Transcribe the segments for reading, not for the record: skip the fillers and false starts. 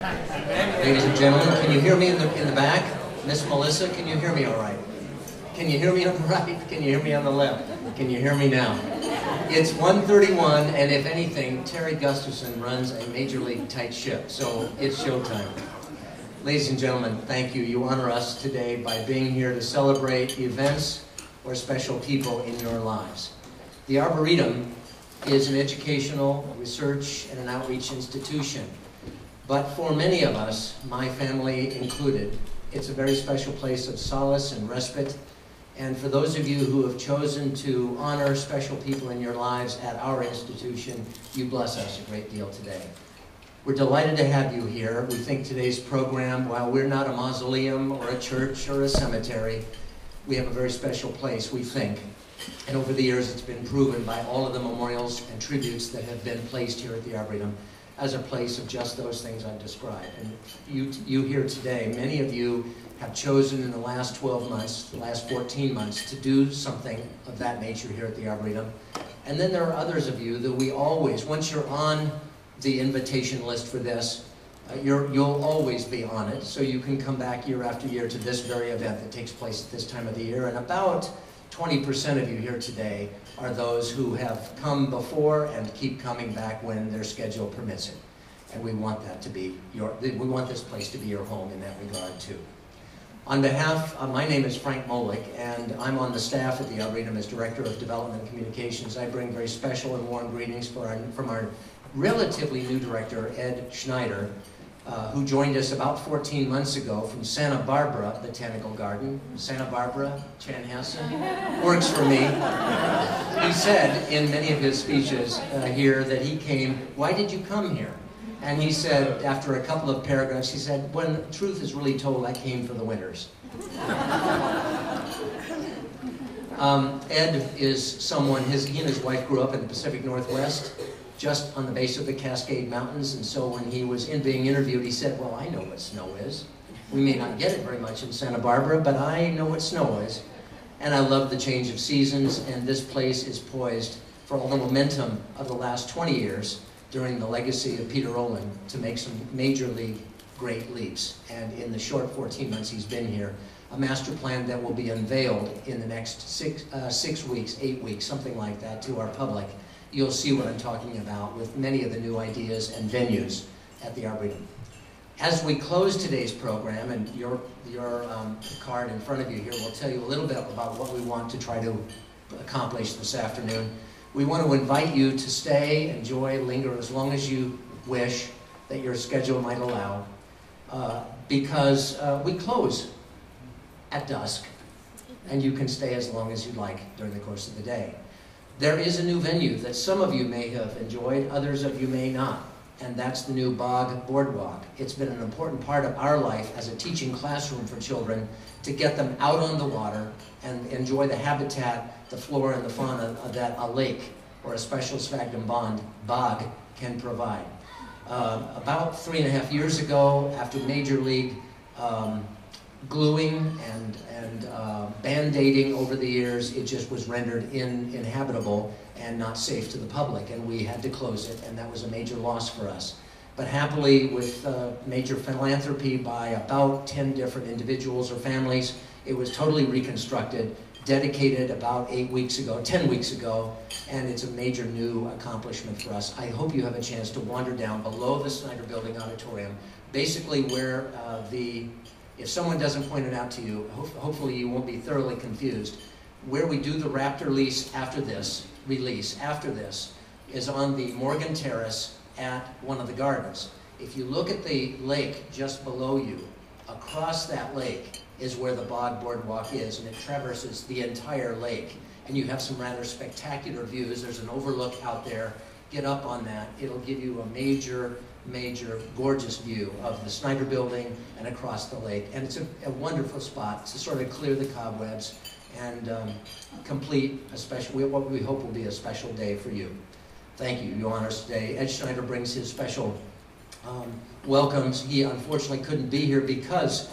Ladies and gentlemen, can you hear me in the back? Miss Melissa, can you hear me all right? Can you hear me on the right? Can you hear me on the left? Can you hear me now? It's 1:31, and if anything, Terry Gustafson runs a major league tight ship, so it's showtime. Ladies and gentlemen, thank you. You honor us today by being here to celebrate events or special people in your lives. The Arboretum is an educational, research, and an outreach institution. But for many of us, my family included, it's a very special place of solace and respite. And for those of you who have chosen to honor special people in your lives at our institution, you bless us a great deal today. We're delighted to have you here. We think today's program, while we're not a mausoleum or a church or a cemetery, we have a very special place, we think. And over the years, it's been proven by all of the memorials and tributes that have been placed here at the Arboretum as a place of just those things I've described. And you here today, many of you have chosen in the last 12 months, the last 14 months, to do something of that nature here at the Arboretum. And then there are others of you that we always, once you're on the invitation list for this, you'll always be on it, so you can come back year after year to this very event that takes place at this time of the year. And about 20% of you here today are those who have come before and keep coming back when their schedule permits it. And we want that to be we want this place to be your home in that regard too. On behalf, my name is Frank Molick, and I'm on the staff at the Arboretum as Director of Development and Communications. I bring very special and warm greetings from our relatively new director, Ed Schneider, who joined us about 14 months ago from Santa Barbara Botanical Garden. Santa Barbara, Chanhassen, works for me. He said in many of his speeches here that he came, why did you come here? And he said, after a couple of paragraphs, he said, when truth is really told, I came for the winters. Ed is someone, he and his wife grew up in the Pacific Northwest, just on the base of the Cascade Mountains, and so when he was being interviewed, he said, well, I know what snow is. We may not get it very much in Santa Barbara, but I know what snow is. And I love the change of seasons, and this place is poised for all the momentum of the last 20 years during the legacy of Peter Olin to make some major league great leaps. And in the short 14 months he's been here, a master plan that will be unveiled in the next 6 weeks, 8 weeks, something like that, to our public. You'll see what I'm talking about with many of the new ideas and venues at the Arboretum. As we close today's program, and your card in front of you here will tell you a little bit about what we want to try to accomplish this afternoon. We want to invite you to stay, enjoy, linger as long as you wish that your schedule might allow, because we close at dusk, and you can stay as long as you'd like during the course of the day. There is a new venue that some of you may have enjoyed, others of you may not, and that's the new Bog Boardwalk. It's been an important part of our life as a teaching classroom for children to get them out on the water and enjoy the habitat, the flora and the fauna that a lake or a special sphagnum bog can provide. About 3.5 years ago, after Major League gluing and band-aiding over the years, it just was rendered uninhabitable and not safe to the public, and we had to close it, and that was a major loss for us. But happily, with major philanthropy by about 10 different individuals or families, it was totally reconstructed, dedicated about 10 weeks ago, and it's a major new accomplishment for us. I hope you have a chance to wander down below the Snyder Building Auditorium, basically where if someone doesn't point it out to you, hopefully you won't be thoroughly confused. Where we do the Raptor release after this is on the Morgan Terrace at one of the gardens. If you look at the lake just below you, across that lake is where the Bog Boardwalk is, and it traverses the entire lake. And you have some rather spectacular views. There's an overlook out there. Get up on that. It'll give you a major, gorgeous view of the Snyder Building and across the lake. And it's a wonderful spot to sort of clear the cobwebs and complete what we hope will be a special day for you. Thank you. You honor us today. Ed Schneider brings his special welcomes. He unfortunately couldn't be here because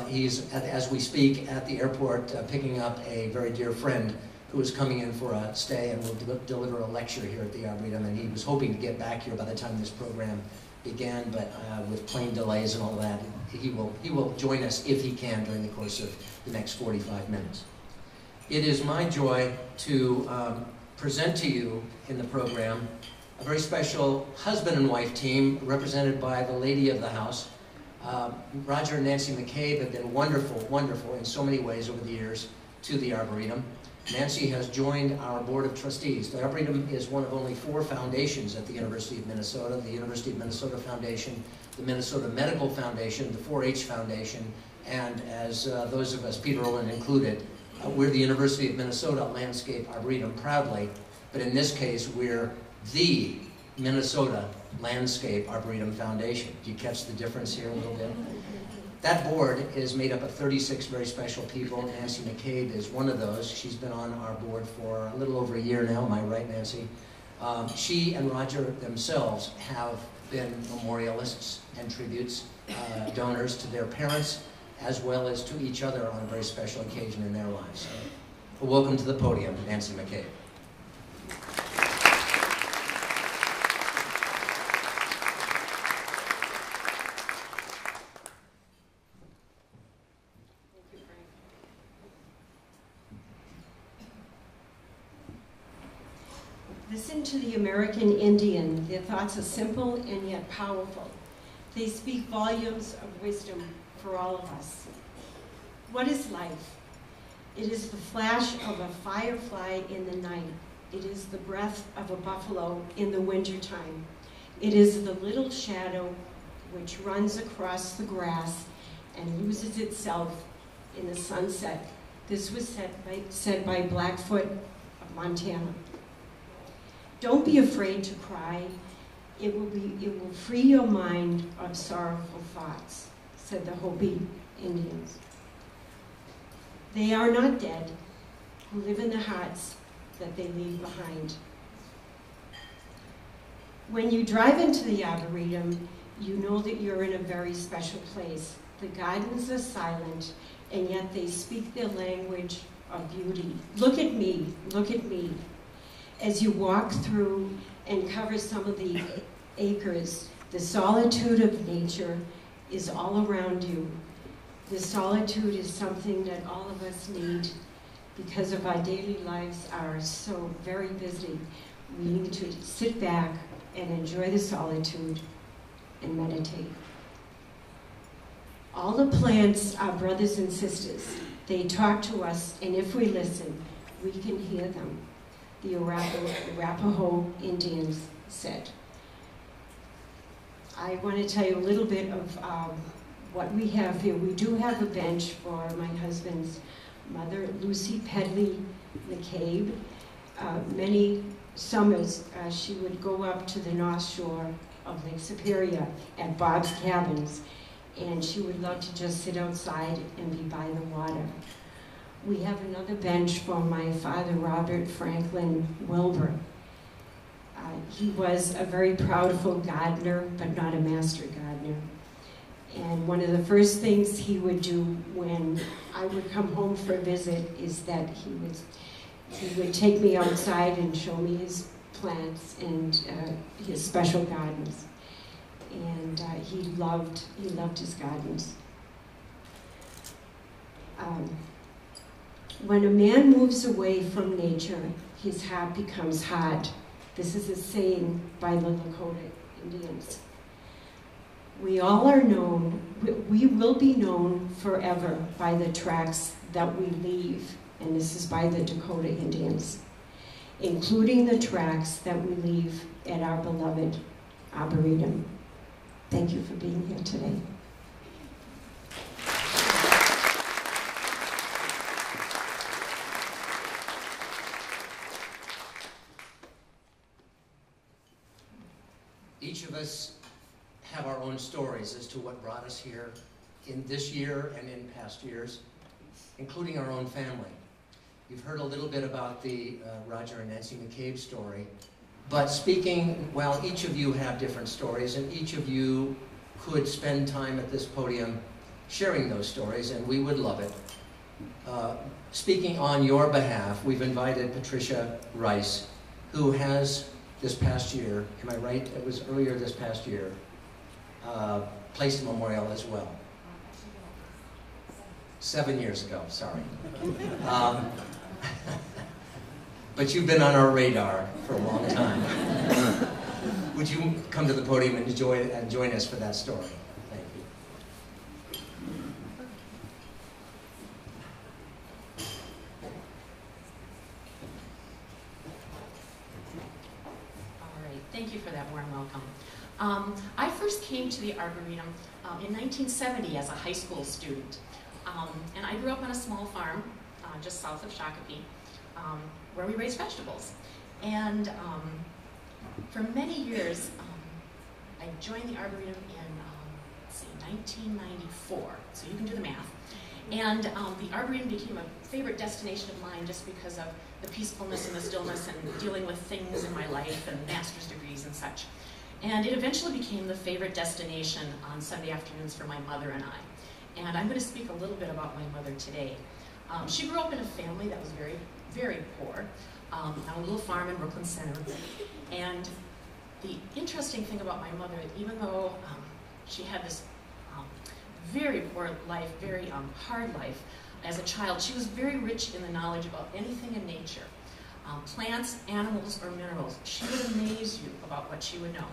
he's, as we speak, at the airport picking up a very dear friend who is coming in for a stay and will deliver a lecture here at the Arboretum, and he was hoping to get back here by the time this program began, but with plane delays and all that, he will join us if he can during the course of the next 45 minutes. It is my joy to present to you in the program a very special husband and wife team represented by the lady of the house. Roger and Nancy McCabe have been wonderful, wonderful in so many ways over the years to the Arboretum. Nancy has joined our Board of Trustees. The Arboretum is one of only 4 foundations at the University of Minnesota: the University of Minnesota Foundation, the Minnesota Medical Foundation, the 4-H Foundation, and as those of us, Peter Olin included, we're the University of Minnesota Landscape Arboretum proudly, but in this case we're the Minnesota Landscape Arboretum Foundation. Do you catch the difference here a little bit? That board is made up of 36 very special people. Nancy McCabe is one of those. She's been on our board for a little over a year now. Am I right, Nancy? She and Roger themselves have been memorialists and tributes, donors to their parents, as well as to each other on a very special occasion in their lives. So, welcome to the podium, Nancy McCabe. Listen to the American Indian. Their thoughts are simple and yet powerful. They speak volumes of wisdom for all of us. What is life? It is the flash of a firefly in the night. It is the breath of a buffalo in the wintertime. It is the little shadow which runs across the grass and loses itself in the sunset. This was said by Blackfoot of Montana. Don't be afraid to cry. It will free your mind of sorrowful thoughts, said the Hopi Indians. They are not dead, who live in the hearts that they leave behind. When you drive into the Arboretum, you know that you're in a very special place. The gardens are silent, and yet they speak their language of beauty. Look at me, look at me. As you walk through and cover some of the acres, the solitude of nature is all around you. The solitude is something that all of us need because of our daily lives are so very busy. We need to sit back and enjoy the solitude and meditate. All the plants are brothers and sisters. They talk to us, and if we listen, we can hear them, the Arapaho Indians said. I want to tell you a little bit of what we have here. We do have a bench for my husband's mother, Lucy Pedley McCabe. Many summers, she would go up to the North Shore of Lake Superior at Bob's Cabins, and she would love to just sit outside and be by the water. We have another bench for my father, Robert Franklin Wilbur. He was a very proudful gardener, but not a master gardener. And one of the first things he would do when I would come home for a visit is that he would take me outside and show me his plants and his special gardens. And he loved his gardens. When a man moves away from nature, his heart becomes hard. This is a saying by the Lakota Indians. We all are known, we will be known forever by the tracks that we leave, and this is by the Dakota Indians, including the tracks that we leave at our beloved Arboretum. Thank you for being here today. Each of us have our own stories as to what brought us here in this year and in past years, including our own family. You've heard a little bit about the Roger and Nancy McCabe story, but well, each of you have different stories, and each of you could spend time at this podium sharing those stories, and we would love it. Speaking on your behalf, we've invited Patricia Rice, who has this past year, am I right? It was earlier this past year, placed a memorial as well. 7 years ago, sorry. But you've been on our radar for a long time. Would you come to the podium and join us for that story? Thank you. All right, thank you for that warm welcome. I first came to the Arboretum in 1970 as a high school student. And I grew up on a small farm just south of Shakopee, where we raised vegetables. And for many years, I joined the Arboretum in, let's see, 1994, so you can do the math. And the Arboretum became a favorite destination of mine just because of the peacefulness and the stillness and dealing with things in my life and master's degrees and such. And it eventually became the favorite destination on Sunday afternoons for my mother and I. And I'm going to speak a little bit about my mother today. She grew up in a family that was very, very poor, on a little farm in Brooklyn Center. And the interesting thing about my mother, even though she had this very poor life, very hard life as a child, she was very rich in the knowledge about anything in nature. Plants, animals, or minerals. She would amaze you about what she would know.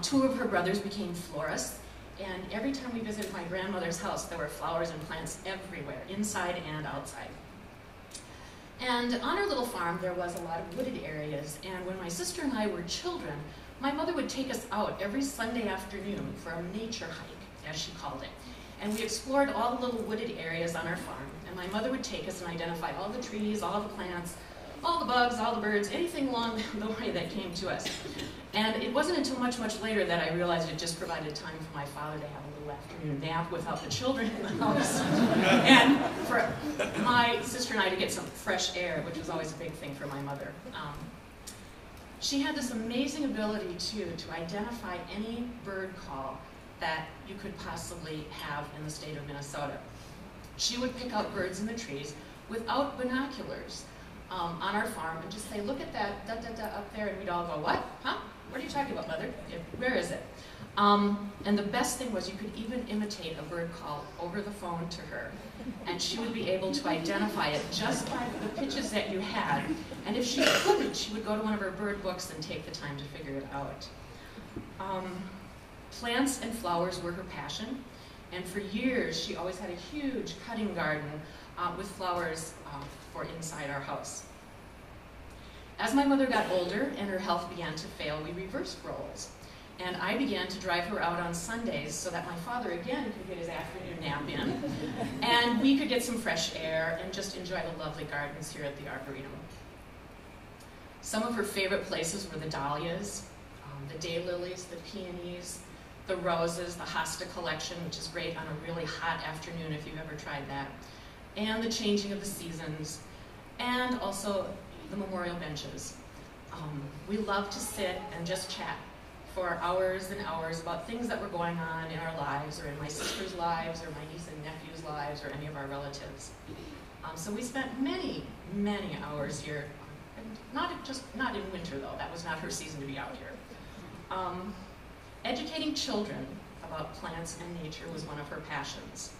Two of her brothers became florists, and every time we visited my grandmother's house, there were flowers and plants everywhere, inside and outside. And on our little farm, there was a lot of wooded areas, and when my sister and I were children, my mother would take us out every Sunday afternoon for a nature hike, as she called it. And we explored all the little wooded areas on our farm, and my mother would take us and identify all the trees, all the plants, all the bugs, all the birds, anything along the way that came to us. And it wasn't until much, much later that I realized it just provided time for my father to have a little afternoon nap without the children in the house. And for my sister and I to get some fresh air, which was always a big thing for my mother. She had this amazing ability, too, to identify any bird call that you could possibly have in the state of Minnesota. She would pick out birds in the trees without binoculars. On our farm and just say, look at that, up there, and we'd all go, what? Huh? What are you talking about, Mother? Where is it? And the best thing was you could even imitate a bird call over the phone to her, and she would be able to identify it just by the pitches that you had. And if she couldn't, she would go to one of her bird books and take the time to figure it out. Plants and flowers were her passion, and for years she always had a huge cutting garden with flowers for inside our house. As my mother got older and her health began to fail, we reversed roles. And I began to drive her out on Sundays so that my father again could get his afternoon nap in, and we could get some fresh air and just enjoy the lovely gardens here at the Arboretum. Some of her favorite places were the dahlias, the daylilies, the peonies, the roses, the hosta collection, which is great on a really hot afternoon if you've ever tried that, and the changing of the seasons, and also the memorial benches. We love to sit and just chat for hours and hours about things that were going on in our lives, or in my sister's lives, or my niece and nephew's lives, or any of our relatives. So we spent many, many hours here, and not in winter though, that was not her season to be out here. Educating children about plants and nature was one of her passions.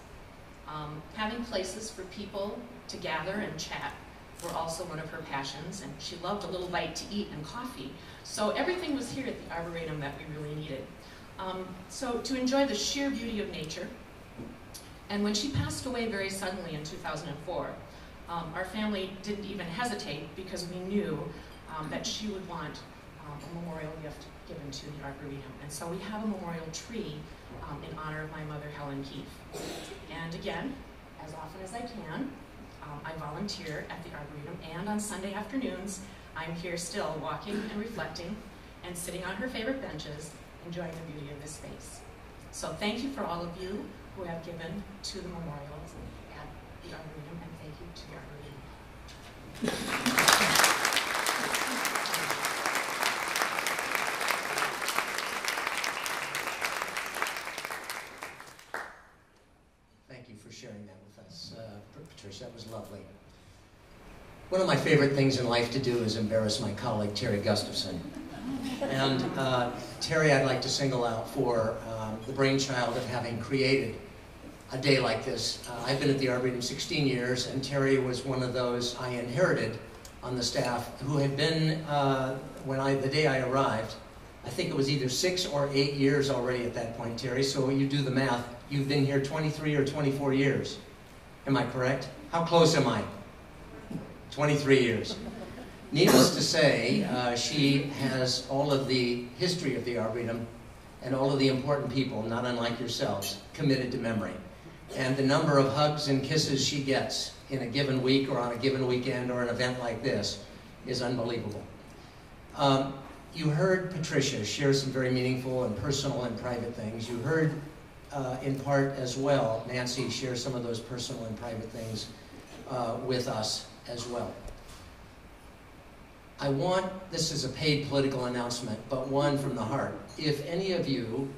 Having places for people to gather and chat were also one of her passions, and she loved a little bite to eat and coffee. So everything was here at the Arboretum that we really needed. So to enjoy the sheer beauty of nature, and when she passed away very suddenly in 2004, our family didn't even hesitate because we knew that she would want a memorial gift given to the Arboretum. And so we have a memorial tree in honor of my mother, Helen Keefe. And again, as often as I can, I volunteer at the Arboretum, and on Sunday afternoons, I'm here still walking and reflecting and sitting on her favorite benches, enjoying the beauty of this space. So thank you for all of you who have given to the memorials at the Arboretum, and thank you to the Arboretum. Sharing that with us, Patricia. That was lovely. One of my favorite things in life to do is embarrass my colleague, Terry Gustafson. And Terry I'd like to single out for the brainchild of having created a day like this. I've been at the Arboretum 16 years, and Terry was one of those I inherited on the staff who had been, the day I arrived, I think it was either 6 or 8 years already at that point, Terry, so you do the math. You've been here 23 or 24 years. Am I correct? How close am I? 23 years. Needless to say, she has all of the history of the Arboretum and all of the important people, not unlike yourselves, committed to memory. And the number of hugs and kisses she gets in a given week or on a given weekend or an event like this is unbelievable. You heard Patricia share some very meaningful and personal and private things. You heard, in part as well, Nancy share some of those personal and private things with us as well. This is a paid political announcement, but one from the heart. If any of you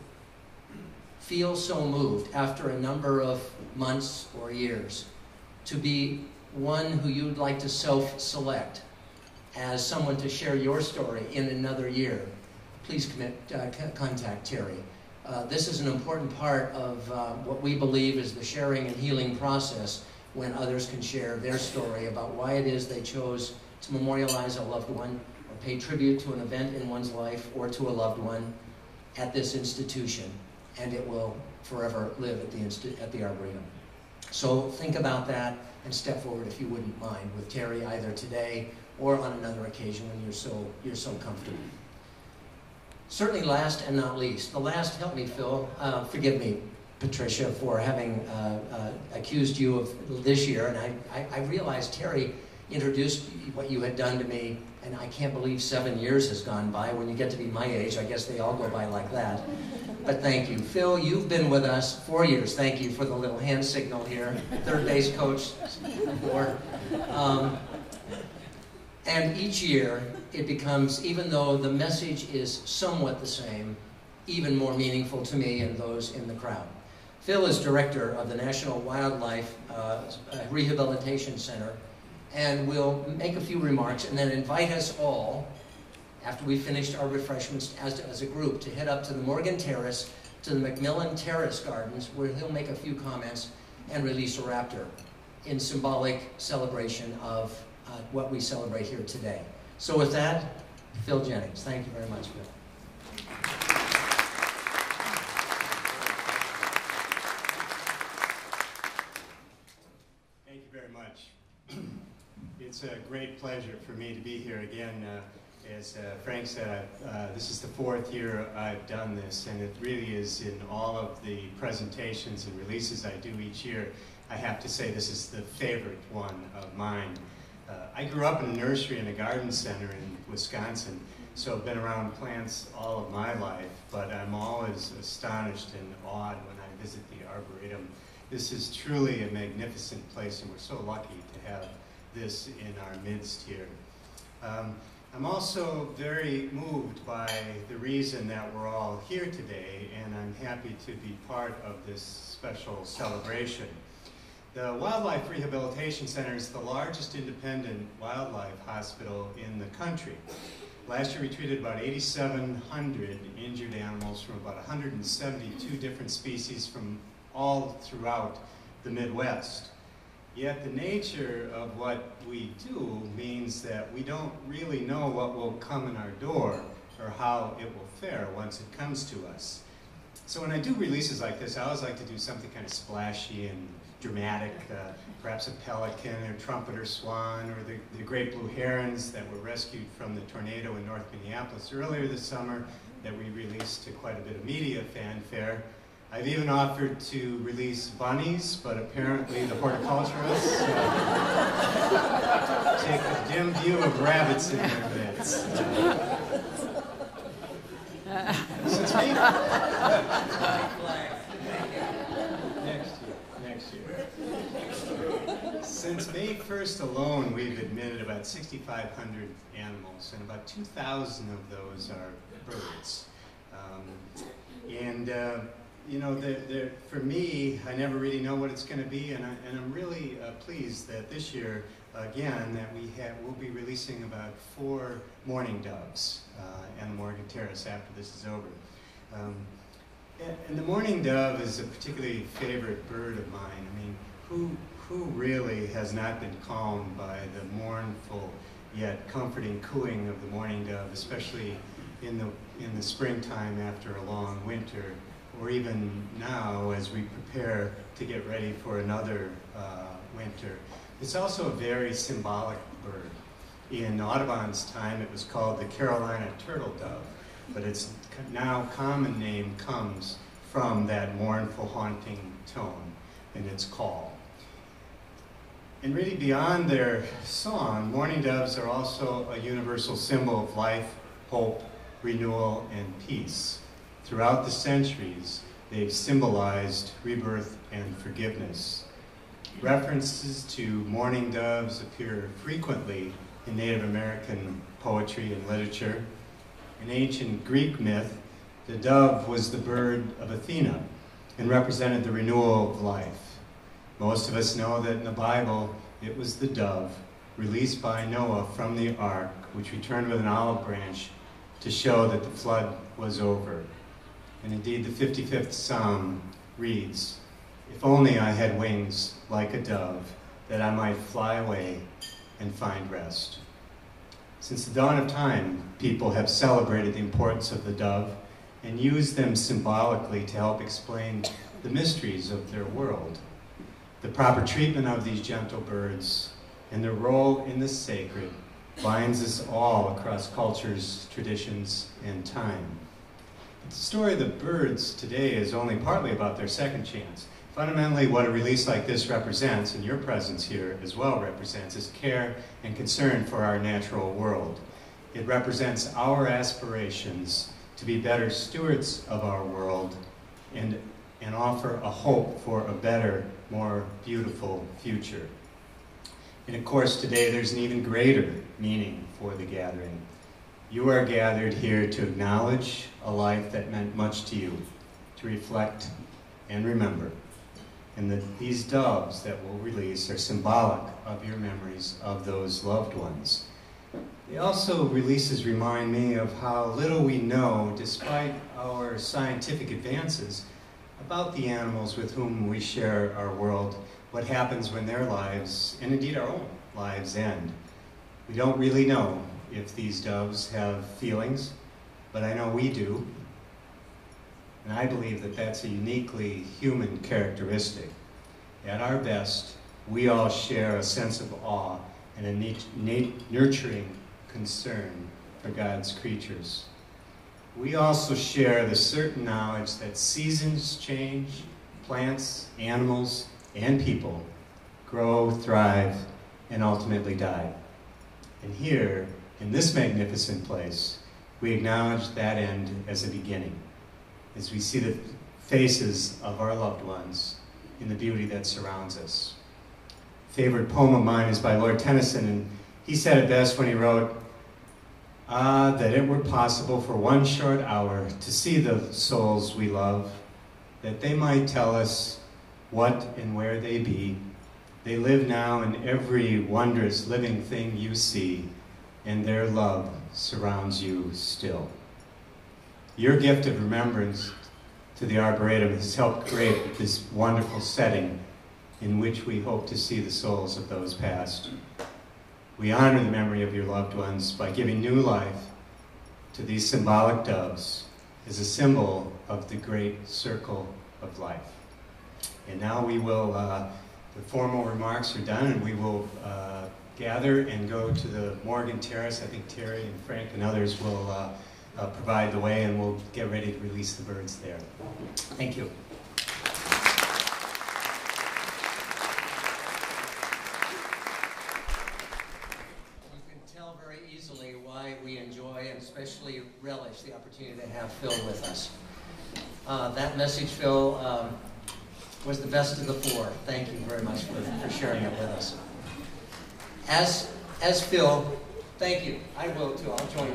feel so moved after a number of months or years to be one who you'd like to self-select as someone to share your story in another year, please contact Terry. This is an important part of what we believe is the sharing and healing process when others can share their story about why it is they chose to memorialize a loved one or pay tribute to an event in one's life or to a loved one at this institution, and it will forever live at the Arboretum. So think about that and step forward, if you wouldn't mind, with Terry either today or on another occasion when you're so comfortable. Certainly last and not least, the last, help me Phil, forgive me Patricia for having accused you of this year, and I realized Terry introduced what you had done to me, and I can't believe 7 years has gone by. When you get to be my age, I guess they all go by like that. But thank you. Phil, you've been with us 4 years. Thank you for the little hand signal here. Third base coach. And each year, it becomes, even though the message is somewhat the same, even more meaningful to me and those in the crowd. Phil is director of the National Wildlife Rehabilitation Center, and will make a few remarks and then invite us all, after we've finished our refreshments as a group, to head up to the Morgan Terrace, to the Macmillan Terrace Gardens, where he'll make a few comments and release a raptor in symbolic celebration of what we celebrate here today. So with that, Phil Jennings. Thank you very much, Phil. Thank you very much. It's a great pleasure for me to be here again. As Frank said, this is the 4th year I've done this, and it really is in all of the presentations and releases I do each year. I have to say this is the favorite one of mine. I grew up in a nursery and a garden center in Wisconsin, so I've been around plants all of my life, but I'm always astonished and awed when I visit the Arboretum. This is truly a magnificent place, and we're so lucky to have this in our midst here. I'm also very moved by the reason that we're all here today, and I'm happy to be part of this special celebration. The Wildlife Rehabilitation Center is the largest independent wildlife hospital in the country. Last year we treated about 8,700 injured animals from about 172 different species from all throughout the Midwest. Yet the nature of what we do means that we don't really know what will come in our door or how it will fare once it comes to us. So when I do releases like this, I always like to do something kind of splashy and dramatic, perhaps a pelican or trumpet or swan, or the great blue herons that were rescued from the tornado in North Minneapolis earlier this summer that we released to quite a bit of media fanfare. I've even offered to release bunnies, but apparently the horticulturists take a dim view of rabbits in their midst. Since May, next year. Since May 1st alone, we've admitted about 6,500 animals, and about 2,000 of those are birds. You know, for me, I never really know what it's going to be, and I'm really pleased that this year again that we'll be releasing about 4 mourning doves on the Morgan Terrace after this is over. And the mourning dove is a particularly favorite bird of mine. I mean, who really has not been calmed by the mournful yet comforting cooing of the mourning dove, especially in the springtime after a long winter, or even now as we prepare to get ready for another winter. It's also a very symbolic bird. In Audubon's time, it was called the Carolina turtle dove, but its now common name comes from that mournful, haunting tone in its call. And really beyond their song, mourning doves are also a universal symbol of life, hope, renewal, and peace. Throughout the centuries, they've symbolized rebirth and forgiveness. References to mourning doves appear frequently in Native American poetry and literature. In ancient Greek myth, the dove was the bird of Athena and represented the renewal of life. Most of us know that in the Bible, it was the dove released by Noah from the ark, which returned with an olive branch to show that the flood was over. And indeed, the 55th Psalm reads, "If only I had wings like a dove, that I might fly away and find rest." Since the dawn of time, people have celebrated the importance of the dove and used them symbolically to help explain the mysteries of their world. The proper treatment of these gentle birds and their role in the sacred binds us all across cultures, traditions, and time. But the story of the birds today is only partly about their second chance. Fundamentally, what a release like this represents, and your presence here as well represents, is care and concern for our natural world. It represents our aspirations to be better stewards of our world and offer a hope for a better, more beautiful future. And of course, today there's an even greater meaning for the gathering. You are gathered here to acknowledge a life that meant much to you, to reflect and remember. And that these doves that we'll release are symbolic of your memories of those loved ones. They also, releases remind me of how little we know, despite our scientific advances, about the animals with whom we share our world, what happens when their lives, and indeed our own lives, end. We don't really know if these doves have feelings, but I know we do. And I believe that that's a uniquely human characteristic. At our best, we all share a sense of awe and a nurturing concern for God's creatures. We also share the certain knowledge that seasons change, plants, animals, and people grow, thrive, and ultimately die. And here, in this magnificent place, we acknowledge that end as a beginning, as we see the faces of our loved ones in the beauty that surrounds us. A favorite poem of mine is by Lord Tennyson, and he said it best when he wrote, "Ah, that it were possible for one short hour to see the souls we love, that they might tell us what and where they be. They live now in every wondrous living thing you see, and their love surrounds you still." Your gift of remembrance to the Arboretum has helped create this wonderful setting in which we hope to see the souls of those past. We honor the memory of your loved ones by giving new life to these symbolic doves as a symbol of the great circle of life. And now we will, the formal remarks are done, and we will gather and go to the Morgan Terrace. I think Terry and Frank and others will provide the way, and we'll get ready to release the birds there. Thank you. You can tell very easily why we enjoy and especially relish the opportunity to have Phil with us. That message, Phil, was the best of the four. Thank you very much for sharing it with us. As Phil, thank you. I will too. I'll join you.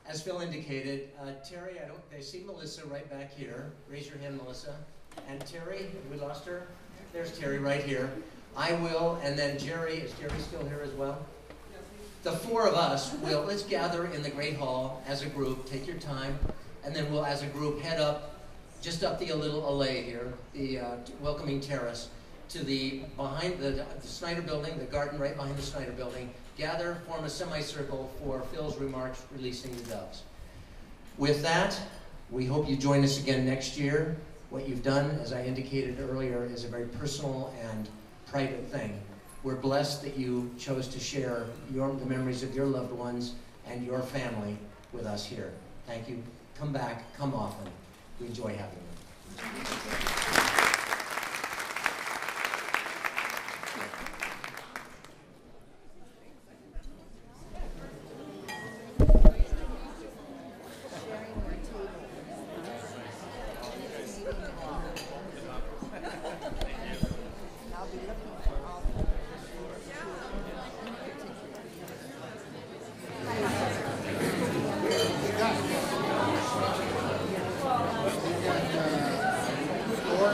As Phil indicated, Terry, I see Melissa right back here. Raise your hand, Melissa. And Terry, we lost her? There's Terry right here. I will, and then Jerry, is Jerry still here as well? The four of us will, let's gather in the Great Hall as a group, take your time, and then we'll, as a group, head up, just up the little alley here, the welcoming terrace, to the, behind the Snyder Building, the garden right behind the Snyder Building, gather, form a semicircle for Phil's remarks, releasing the doves. With that, we hope you join us again next year. What you've done, as I indicated earlier, is a very personal and private thing. We're blessed that you chose to share the memories of your loved ones and your family with us here. Thank you. Come back, come often. We enjoy having you.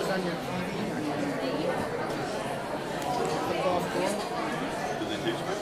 On your TV, on your football score.